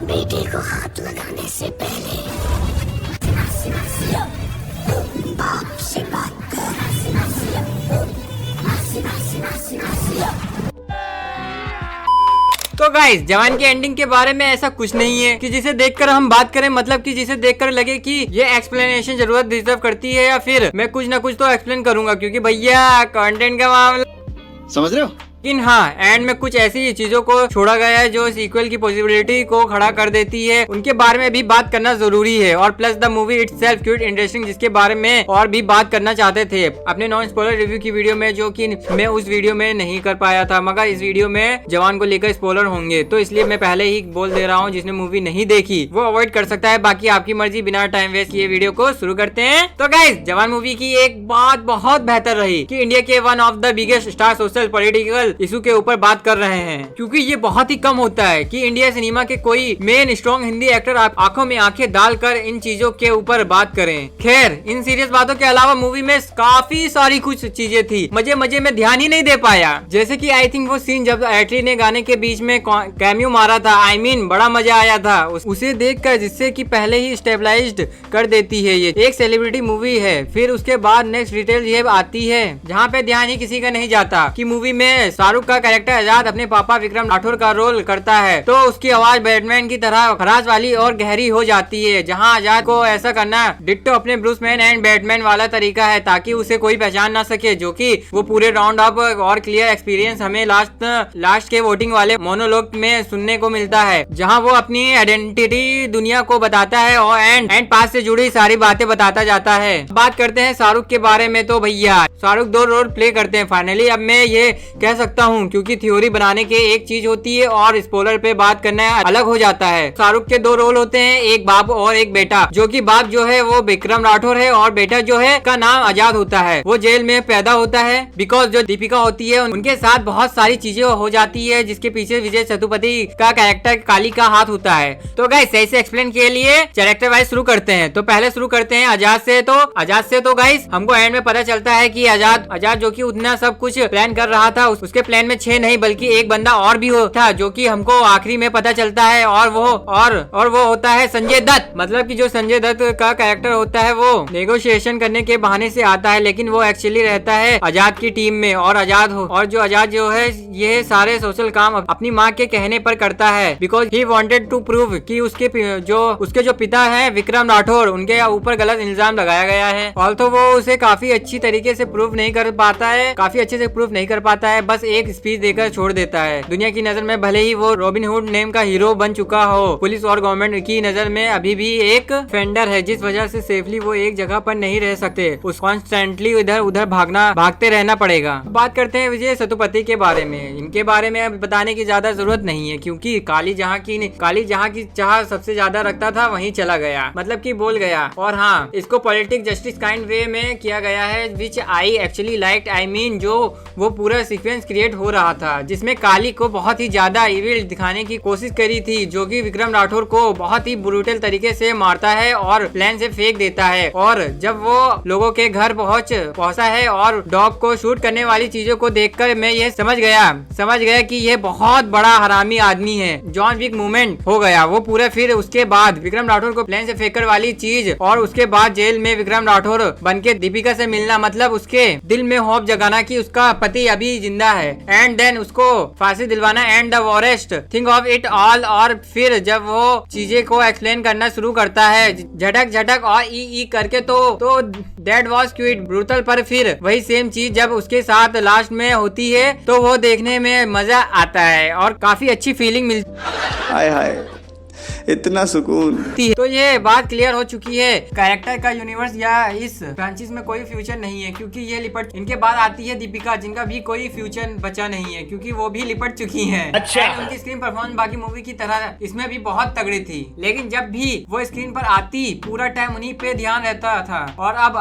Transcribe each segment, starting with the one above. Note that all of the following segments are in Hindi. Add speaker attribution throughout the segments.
Speaker 1: बेटे को हाथ लगाने से पहले बाप से बात कर।
Speaker 2: तो गाइस, जवान की एंडिंग के बारे में ऐसा कुछ नहीं है कि जिसे देखकर हम बात करें, मतलब कि जिसे देखकर लगे कि ये एक्सप्लेनेशन जरूरत डिजर्व करती है, या फिर मैं कुछ ना कुछ तो एक्सप्लेन करूंगा, क्योंकि भैया कंटेंट का मामला, समझ रहे हो। लेकिन हाँ, एंड में कुछ ऐसी चीजों को छोड़ा गया है जो सीक्वल की पॉसिबिलिटी को खड़ा कर देती है, उनके बारे में भी बात करना जरूरी है। और plus the movie itself cute interesting, जिसके बारे में और भी बात करना चाहते थे अपने नॉन स्पॉइलर रिव्यू की वीडियो में, जो कि मैं उस वीडियो में नहीं कर पाया था, मगर इस वीडियो में जवान को लेकर स्पॉइलर होंगे, तो इसलिए मैं पहले ही बोल दे रहा हूँ, जिसने मूवी नहीं देखी वो अवॉइड कर सकता है, बाकी आपकी मर्जी। बिना टाइम वेस्ट किए वीडियो को शुरू करते हैं। तो गाइस, जवान मूवी की एक बात बहुत बेहतर रही कि इंडिया के one of the biggest star social political issue के ऊपर बात कर रहे हैं, क्योंकि ये बहुत ही कम होता है कि इंडिया सिनेमा के कोई मेन स्ट्रॉन्ग हिंदी एक्टर आंखों में आंखें डालकर इन चीजों के ऊपर बात करें। खैर, इन सीरियस बातों के अलावा मूवी में काफी सारी कुछ चीजें थी, मजे मजे में ध्यान ही नहीं दे पाया। जैसे कि आई थिंक वो सीन जब एटली ने गाने के बीच में कैमियो मारा था, आई मीन बड़ा मजा आया था उसे देखकर, जिससे कि पहले ही स्टेबलाइज्ड कर देती है ये एक सेलिब्रिटी मूवी है। फिर उसके बाद नेक्स्ट डिटेल ये आती है, जहाँ पे ध्यान ही किसी का नहीं जाता कि मूवी में शाहरुख का कैरेक्टर आजाद अपने पापा विक्रम राठौर का रोल करता है, तो उसकी आवाज बैटमैन की तरह खराज वाली और गहरी हो जाती है, जहां आजाद को ऐसा करना डिट्टो अपने ब्रूस मैन एंड बैटमैन वाला तरीका है, ताकि उसे कोई पहचान ना सके, जो कि वो पूरे राउंड अप और क्लियर एक्सपीरियंस हमें लास्ट के वोटिंग वाले मोनोलॉग में सुनने को मिलता है, जहां वो अपनी आइडेंटिटी दुनिया को बताता है और एंड पास से जुड़ी सारी बातें बताता जाता है। बात करते हैं शाहरुख के बारे में, तो भैया शाहरुख 2 रोल प्ले करते हैं फाइनली। अब मैं ये कह सकता हूँ, क्योंकि थ्योरी बनाने के एक चीज होती है और स्पॉइलर पे बात करना अलग हो जाता है। शाहरुख के 2 रोल होते हैं, एक बाप और एक बेटा, जो कि बाप जो है वो विक्रम राठौर है और बेटा जो है का नाम आजाद होता है। वो जेल में पैदा होता है बिकॉज जो दीपिका होती है उनके साथ बहुत सारी चीजें हो जाती है, जिसके पीछे विजय सेतुपति का कैरेक्टर काली का हाथ होता है। तो गाइस, सही से एक्सप्लेन के लिए कैरेक्टर वाइज शुरू करते हैं। तो पहले शुरू करते हैं आजाद से। तो गाइस, हमको एंड में पता चलता है कि आजाद जो कि उतना सब कुछ प्लान कर रहा था, उसके प्लान में 6 नहीं बल्कि एक बंदा और भी था, जो कि हमको आखिरी में पता चलता है, और वो होता है संजय दत्त। मतलब कि जो संजय दत्त का कैरेक्टर होता है वो नेगोशिएशन करने के बहाने से आता है, लेकिन वो एक्चुअली रहता है आजाद की टीम में, और आजाद जो है ये सारे सोशल काम अपनी माँ के कहने पर करता है, because he wanted to prove कि उसके जो पिता है विक्रम राठौर, उनके ऊपर गलत इल्जाम लगाया गया है। ऑल्थो वो उसे काफी अच्छे से प्रूव नहीं कर पाता है, बस एक स्पीच देकर छोड़ देता है। दुनिया की नजर में भले ही वो रॉबिन हुड नेम का हीरो बन चुका हो, पुलिस और गवर्नमेंट की नजर में अभी भी एक फेंडर है, जिस वजह से सेफली वो एक जगह पर नहीं रह सकते, उस कॉन्स्टेंटली इधर उधर भागते रहना पड़ेगा। बात करते हैं विजय सेतुपति के बारे में। इनके बारे में अब बताने की ज्यादा जरूरत नहीं है, क्योंकि काली जहाँ की चाह सबसे ज्यादा रखता था वहीं चला गया, मतलब कि बोल गया। और हाँ, इसको पॉलिटिक जस्टिस काइंड वे में किया गया है, which I actually liked. I mean जो वो पूरा सीक्वेंस क्रिएट हो रहा था, जिसमें काली को बहुत ही ज्यादा इविल दिखाने की कोशिश करी थी, जो कि विक्रम राठौर को बहुत ही ब्रूटल तरीके से मारता है और प्लेन से फेंक देता है। और जब वो लोगों के घर पहुंचा है और डॉग को शूट करने वाली चीजों को देखकर मैं ये समझ गया कि ये बहुत बड़ा हरामी आदमी है। जॉन विक मूवमेंट हो गया वो पूरा। फिर उसके बाद विक्रम राठौर को प्लेन से फेंककर वाली चीज, और उसके बाद जेल में विक्रम राठौर बनके दीपिका से मिलना, मतलब उसके दिल में होप जगाना कि उसका पति अभी जिंदा है, एंड देन उसको फांसी दिलवाना, and the worst thing of it all. और फिर जब वो चीजें को एक्सप्लेन करना शुरू करता है झटक और ई करके, तो दैट वाज क्विट ब्रूटल। पर फिर वही सेम चीज जब उसके साथ लास्ट में होती है, तो वो देखने में मजा आता है और काफी अच्छी फीलिंग मिलती है।
Speaker 3: इतना सुकून।
Speaker 2: तो ये बात क्लियर हो चुकी है, कैरेक्टर का यूनिवर्स या इस फ्रेंचाइज में कोई फ्यूचर नहीं है, क्योंकि ये लिपट। इनके बाद आती है दीपिका, जिनका भी कोई फ्यूचर बचा नहीं है, क्योंकि वो भी लिपट चुकी हैं। अच्छा। उनकी स्क्रीन परफॉर्मेंस बाकी मूवी की तरह इसमें भी बहुत तगड़ी थी, लेकिन जब भी वो स्क्रीन पर आती पूरा टाइम उन्हीं पे ध्यान रहता था। और अब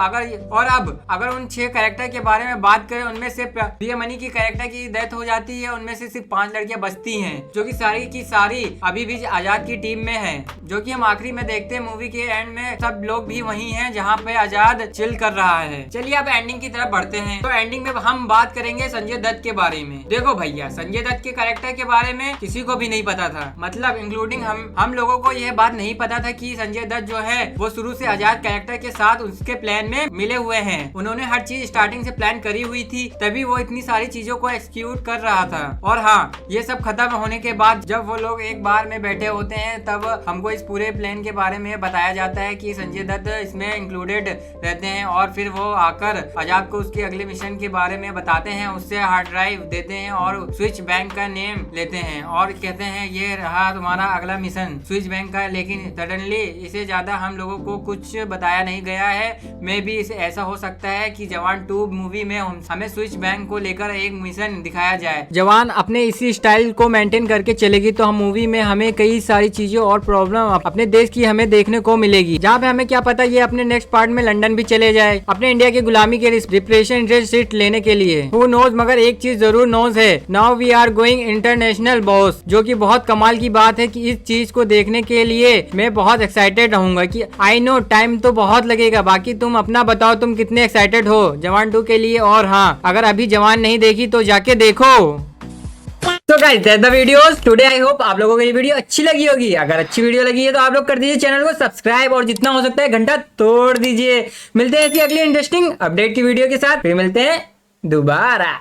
Speaker 2: अगर उन 6 कैरेक्टर के बारे में बात करें, उनमें से प्रिया मनी की कैरेक्टर की डेथ हो जाती है, उनमें से सिर्फ 5 लड़कियां बचती हैं, जो कि सारी की सारी अभी भी आजाद की टीम में हैं, जो कि हम आखिरी में देखते हैं मूवी के एंड में सब लोग भी वही हैं जहाँ पे आजाद चिल कर रहा है। चलिए अब एंडिंग की तरफ बढ़ते हैं। तो एंडिंग में हम बात करेंगे संजय दत्त के बारे में। देखो भैया, संजय दत्त के कैरेक्टर के बारे में किसी को भी नहीं पता था, मतलब इंक्लूडिंग हम लोगों को यह बात नहीं पता था कि संजय दत्त जो है वो शुरू से आजाद कैरेक्टर के साथ उसके प्लान में मिले हुए हैं। उन्होंने हर चीज स्टार्टिंग से प्लान करी हुई थी, तभी वो इतनी सारी चीजों को एक्सिक्यूट कर रहा था। और हाँ, ये सब खत्म होने के बाद जब वो लोग एक बार में बैठे होते हैं तब हमको इस पूरे प्लान के बारे में बताया जाता है कि संजय दत्त इसमें इंक्लूडेड रहते हैं। और फिर वो आकर आजाद को उसके अगले मिशन के बारे में बताते हैं, उससे हार्ड ड्राइव देते हैं और स्विच बैंक का नेम लेते हैं और कहते हैं ये रहा तुम्हारा अगला मिशन स्विच बैंक का। लेकिन सडनली इसे ज्यादा हम लोगों को कुछ बताया नहीं गया है। मे भी इसे ऐसा हो सकता है कि जवान 2 मूवी में हमें स्विच बैंक को लेकर एक मिशन दिखाया जाए। जवान अपने इसी स्टाइल को मेंटेन करके चलेगी तो हम मूवी में हमें कई सारी चीजें और प्रॉब्लम अपने देश की हमें देखने को मिलेगी, जहाँ पे हमें क्या पता ये अपने नेक्स्ट पार्ट में लंदन भी चले जाए अपने इंडिया की गुलामी के रिप्रेशन सीट लेने के लिए। हु नोज, मगर एक चीज जरूर नोज है, now we are going international boss, जो कि बहुत कमाल की बात है कि इस चीज को देखने के लिए मैं बहुत एक्साइटेड रहूंगा। कि आई नो टाइम तो बहुत लगेगा, बाकी तुम अपना बताओ तुम कितने एक्साइटेड हो जवान 2 के लिए। और हाँ, अगर अभी जवान नहीं देखी तो जाके देखो। तो guys that's the videos today. I hope आप लोगों को ये वीडियो अच्छी लगी होगी। अगर अच्छी वीडियो लगी है तो आप लोग कर दीजिए चैनल को सब्सक्राइब और जितना हो सकता है घंटा तोड़ दीजिए। मिलते हैं ऐसी अगली इंटरेस्टिंग अपडेट की वीडियो के साथ, फिर मिलते हैं दोबारा।